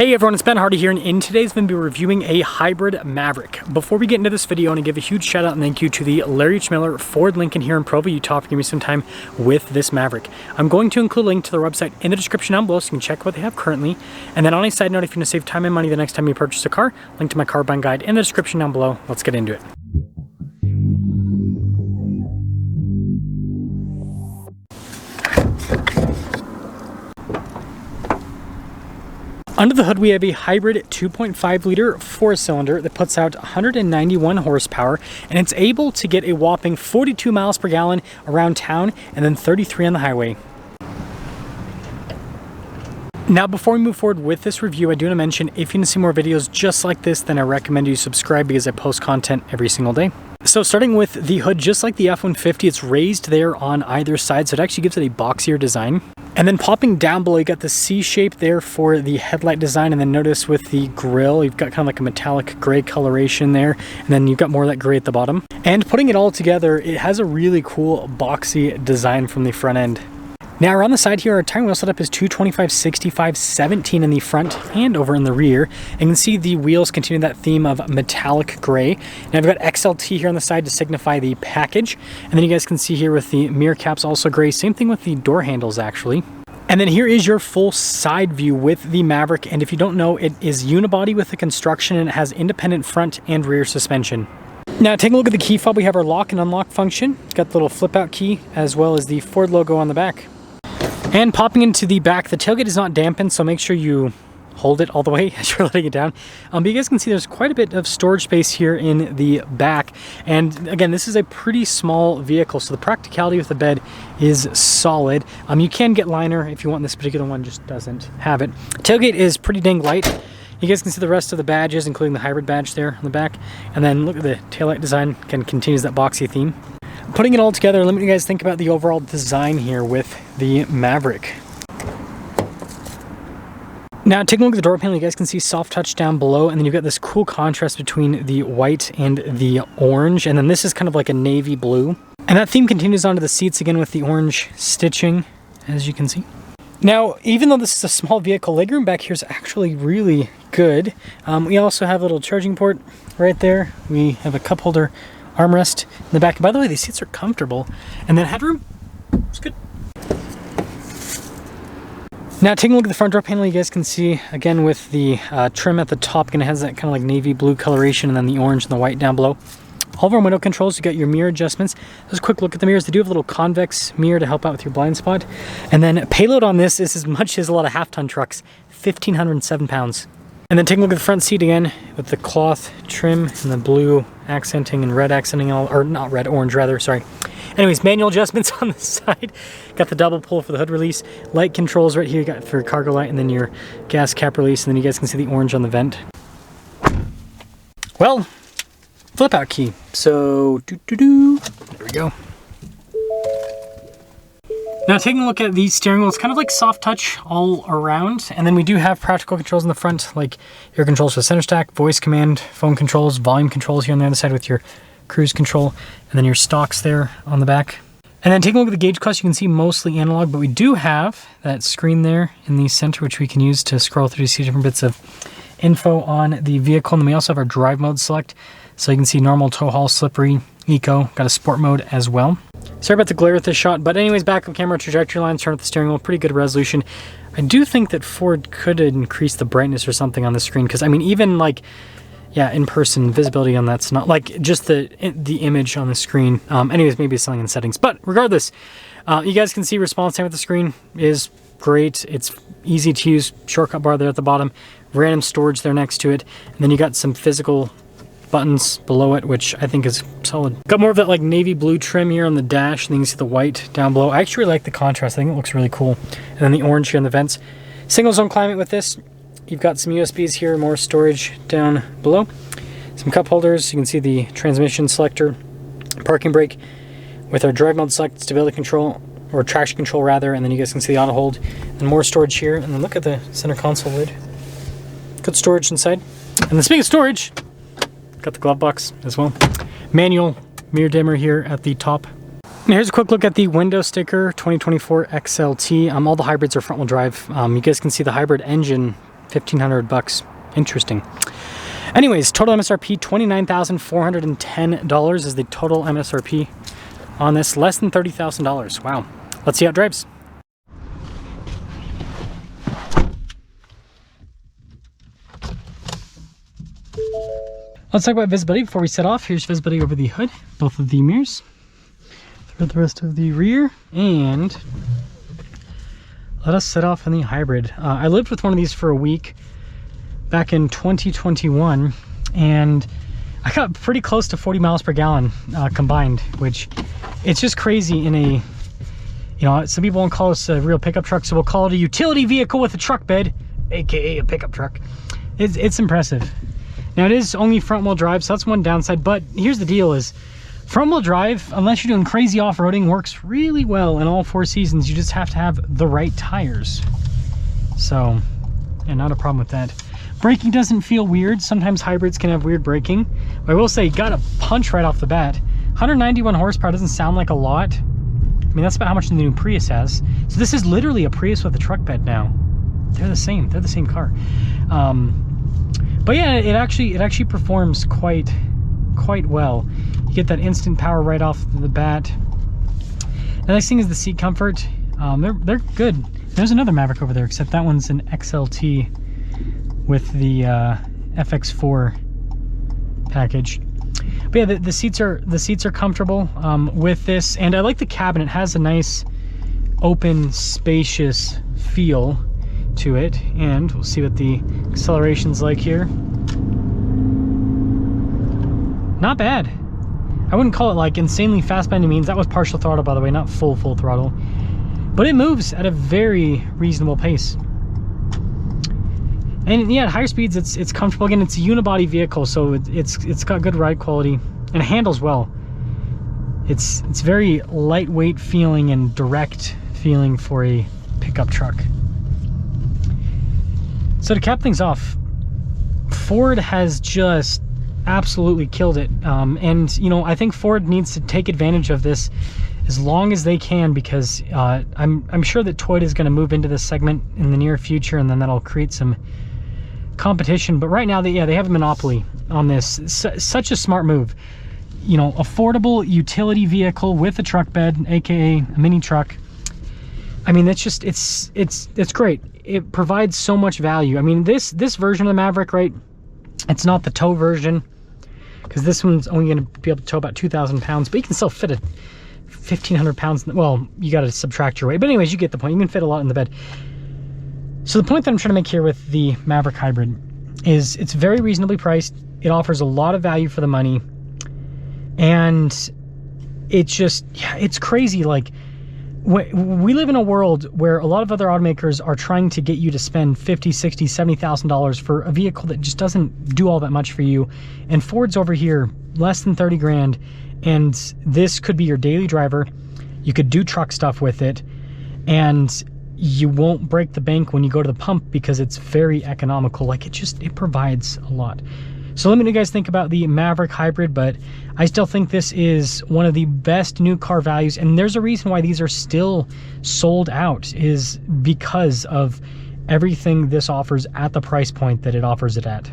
Hey everyone, it's Ben Hardy here, and in today's video, we're reviewing a hybrid Maverick. Before we get into this video, I want to give a huge shout out and thank you to the Larry H. Miller Ford Lincoln here in Provo, Utah, for giving me some time with this Maverick. I'm going to include a link to their website in the description down below so you can check what they have currently. And then on a side note, if you want to save time and money the next time you purchase a car, link to my car buying guide in the description down below. Let's get into it. Under the hood, we have a hybrid 2.5 liter 4-cylinder that puts out 191 horsepower, and it's able to get a whopping 42 miles per gallon around town and then 33 on the highway. Now, before we move forward with this review, I do want to mention if you want to see more videos just like this, then I recommend you subscribe because I post content every single day. So starting with the hood, just like the F-150, it's raised there on either side, so it actually gives it a boxier design. And then popping down below, you got the C shape there for the headlight design, and then notice with the grille, you've got kind of like a metallic gray coloration there, and then you've got more of that gray at the bottom. And putting it all together, it has a really cool boxy design from the front end. Now around the side here, our tire wheel setup is 225, 65, 17 in the front and over in the rear. And you can see the wheels continue that theme of metallic gray. Now I've got XLT here on the side to signify the package. And then you guys can see here with the mirror caps also gray. Same thing with the door handles actually. And then here is your full side view with the Maverick. And if you don't know, it is unibody with the construction and it has independent front and rear suspension. Now taking a look at the key fob, we have our lock and unlock function. It's got the little flip out key as well as the Ford logo on the back. And popping into the back, the tailgate is not dampened, so make sure you hold it all the way as you're letting it down. But you guys can see there's quite a bit of storage space here in the back. And again, this is a pretty small vehicle, so the practicality with the bed is solid. You can get liner if you want. This particular one just doesn't have it. Tailgate is pretty dang light. You guys can see the rest of the badges, including the hybrid badge there on the back. And then look at the taillight design, again, continues that boxy theme. Putting it all together, let me you guys think about the overall design here with the Maverick. Now taking a look at the door panel, you guys can see soft touch down below, and then you've got this cool contrast between the white and the orange, and then this is kind of like a navy blue. And that theme continues onto the seats again with the orange stitching, as you can see. Now, even though this is a small vehicle, legroom back here is actually really good. We also have a little charging port right there. We have a cup holder armrest in the back. By the way, these seats are comfortable. And then headroom, it's good. Now taking a look at the front door panel, you guys can see, again with the trim at the top, and it has that kind of like navy blue coloration, and then the orange and the white down below. All of our window controls, you got your mirror adjustments. Just a quick look at the mirrors. They do have a little convex mirror to help out with your blind spot. And then payload on this is as much as a lot of half-ton trucks, 1,507 pounds. And then taking a look at the front seat again with the cloth trim and the blue accenting and red accenting, or not red, orange rather, sorry. Anyways, manual adjustments on the side. Got the double pull for the hood release. Light controls right here, you got for your cargo light, and then your gas cap release, and then you guys can see the orange on the vent. Well, flip out key. So, there we go. Now taking a look at the steering wheel, it's kind of like soft touch all around. And then we do have practical controls in the front, like your controls for the center stack, voice command, phone controls, volume controls here on the other side with your cruise control, and then your stocks there on the back. And then taking a look at the gauge clutch, you can see mostly analog, but we do have that screen there in the center, which we can use to scroll through to see different bits of info on the vehicle. And then we also have our drive mode select. So you can see normal, tow haul, slippery, eco, got a sport mode as well. Sorry about the glare with this shot, but anyways, backup camera, trajectory lines, turn up the steering wheel, pretty good resolution. I do think that Ford could increase the brightness or something on the screen, because I mean, even like, yeah, in person, visibility on that's not, like just the image on the screen. Anyways, maybe it's something in settings, but regardless, you guys can see response time with the screen is great. It's easy to use, shortcut bar there at the bottom, random storage there next to it, and then you got some physical buttons below it, which I think is solid. Got more of that like navy blue trim here on the dash, and then you can see the white down below. I actually like the contrast. I think it looks really cool. And then the orange here on the vents. Single zone climate with this. You've got some USBs here, more storage down below. Some cup holders. You can see the transmission selector, parking brake with our drive mode select, stability control, or traction control rather, and then you guys can see the auto hold. And more storage here. And then look at the center console lid. Good storage inside. And then speaking of storage, got the glove box as well. Manual mirror dimmer here at the top. And here's a quick look at the window sticker, 2024 XLT. All the hybrids are front wheel drive. You guys can see the hybrid engine $1,500 bucks. Interesting. Anyways, total MSRP $29,410 is the total MSRP on this, less than $30,000. Wow. Let's see how it drives. Let's talk about visibility before we set off. Here's visibility over the hood, both of the mirrors, through the rest of the rear, and let us set off in the hybrid. I lived with one of these for a week back in 2021, and I got pretty close to 40 miles per gallon combined, which it's just crazy in a, you know, some people won't call this a real pickup truck, so we'll call it a utility vehicle with a truck bed, aka a pickup truck. It's impressive. Now it is only front wheel drive, so that's one downside, but here's the deal is front wheel drive, unless you're doing crazy off-roading, works really well in all 4 seasons. You just have to have the right tires. So, yeah, not a problem with that. Braking doesn't feel weird. Sometimes hybrids can have weird braking. But I will say, got a punch right off the bat. 191 horsepower doesn't sound like a lot. I mean, that's about how much the new Prius has. So this is literally a Prius with a truck bed now. They're the same. They're the same car. But yeah, it actually performs quite well. You get that instant power right off the bat. The next thing is the seat comfort. They're good. There's another Maverick over there, except that one's an XLT with the FX4 package. But yeah, the seats are comfortable with this, and I like the cabin. It has a nice open, spacious feel to it, and we'll see what the acceleration's like here. Not bad. I wouldn't call it like insanely fast by any means. That was partial throttle, by the way, not full throttle. But it moves at a very reasonable pace. And yeah, at higher speeds, it's comfortable. Again, it's a unibody vehicle, so it's got good ride quality and it handles well. It's very lightweight feeling and direct feeling for a pickup truck. So to cap things off, Ford has just absolutely killed it. And you know, I think Ford needs to take advantage of this as long as they can, because I'm sure that Toyota is going to move into this segment in the near future, and then that'll create some competition. But right now, they have a monopoly on this. Such a smart move. You know, affordable utility vehicle with a truck bed, aka a mini truck. I mean, it's just it's great. It provides so much value. I mean, this version of the Maverick, right? It's not the tow version, because this one's only going to be able to tow about 2,000 pounds, but you can still fit a 1,500 pounds. Well, you got to subtract your weight, but anyways, you get the point. You can fit a lot in the bed. So the point that I'm trying to make here with the Maverick Hybrid is it's very reasonably priced. It offers a lot of value for the money, and it's just, yeah, it's crazy. Like, we live in a world where a lot of other automakers are trying to get you to spend $50,000, $60,000, $70,000 for a vehicle that just doesn't do all that much for you. And Ford's over here, less than 30 grand, and this could be your daily driver. You could do truck stuff with it, and you won't break the bank when you go to the pump because it's very economical. Like, it provides a lot. So let me know what you guys think about the Maverick Hybrid, but I still think this is one of the best new car values, and there's a reason why these are still sold out, is because of everything this offers at the price point that it offers it at.